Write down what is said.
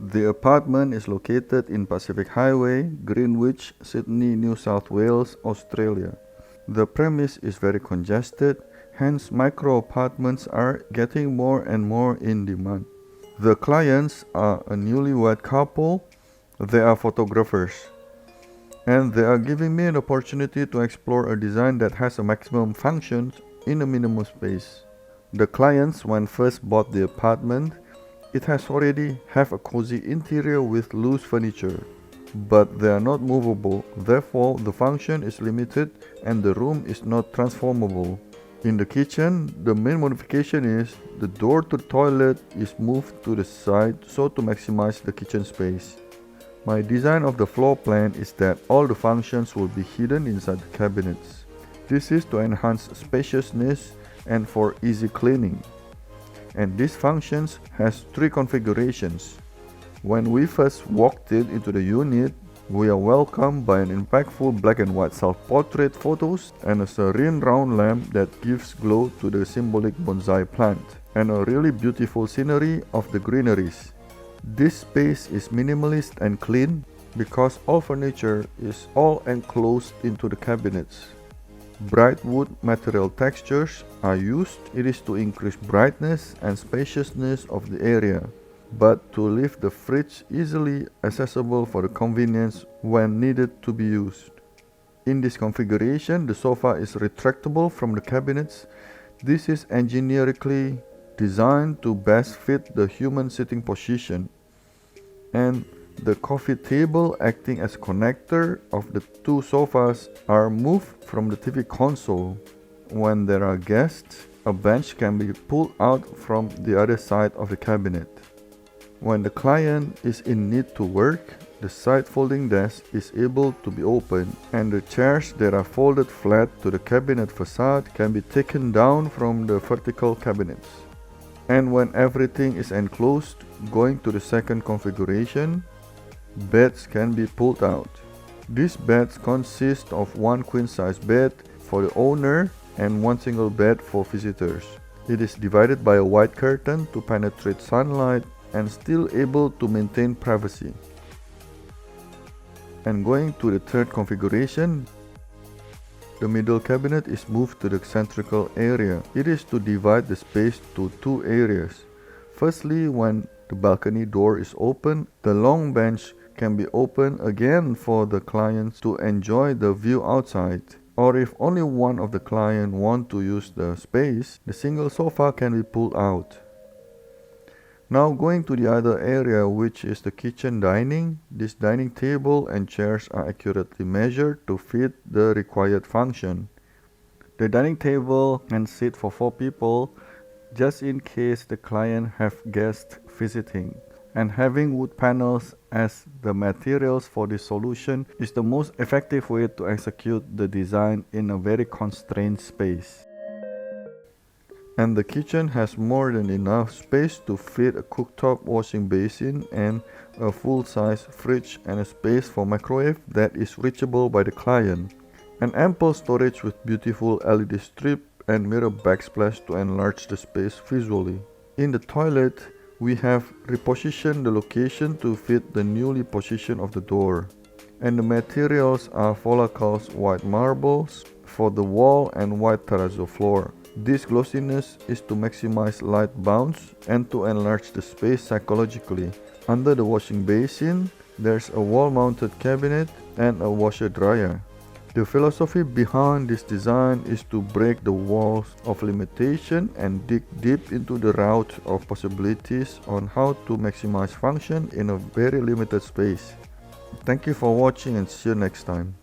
The apartment is located in Pacific Highway, Greenwich, Sydney, New South Wales, Australia. The premise is very congested, hence micro apartments are getting more and more in demand. The clients are a newlywed couple, they are photographers, and they are giving me an opportunity to explore a design that has a maximum function in a minimum space. The clients, when first bought the apartment, it has already have a cozy interior with loose furniture, but they are not movable, therefore the function is limited and the room is not transformable. In the kitchen, the main modification is the door to the toilet is moved to the side so to maximize the kitchen space. My design of the floor plan is that all the functions will be hidden inside the cabinets. This is to enhance spaciousness and for easy cleaning. And these functions has three configurations. When we first walked into the unit, we are welcomed by an impactful black and white self-portrait photos and a serene round lamp that gives glow to the symbolic bonsai plant, and a really beautiful scenery of the greeneries. This space is minimalist and clean because all furniture is all enclosed into the cabinets. Bright wood material textures are used. It is to increase brightness and spaciousness of the area, but to leave the fridge easily accessible for the convenience when needed to be used. In this configuration, the sofa is retractable from the cabinets. This is engineerically designed to best fit the human sitting position, and the coffee table acting as connector of the two sofas are moved from the TV console. When there are guests, a bench can be pulled out from the other side of the cabinet. When the client is in need to work, the side folding desk is able to be opened, and the chairs that are folded flat to the cabinet facade can be taken down from the vertical cabinets. And when everything is enclosed, going to the second configuration, beds can be pulled out. These beds consist of one queen-size bed for the owner and one single bed for visitors. It is divided by a white curtain to penetrate sunlight and still able to maintain privacy. And going to the third configuration, the middle cabinet is moved to the central area. It is to divide the space to two areas. Firstly, when the balcony door is open, the long bench can be opened again for the clients to enjoy the view outside. Or if only one of the clients want to use the space, the single sofa can be pulled out. Now going to the other area, which is the kitchen dining. This dining table and chairs are accurately measured to fit the required function. The dining table can sit for 4 people just in case the client have guests visiting. And having wood panels as the materials for this solution is the most effective way to execute the design in a very constrained space. And the kitchen has more than enough space to fit a cooktop, washing basin, and a full-size fridge, and a space for microwave that is reachable by the client. And ample storage with beautiful LED strip and mirror backsplash to enlarge the space visually. In the toilet, we have repositioned the location to fit the newly position of the door. And the materials are Volacal's white marbles for the wall and white terrazzo floor. This glossiness is to maximize light bounce and to enlarge the space psychologically. Under the washing basin, there's a wall-mounted cabinet and a washer-dryer. The philosophy behind this design is to break the walls of limitation and dig deep into the route of possibilities on how to maximize function in a very limited space. Thank you for watching and see you next time.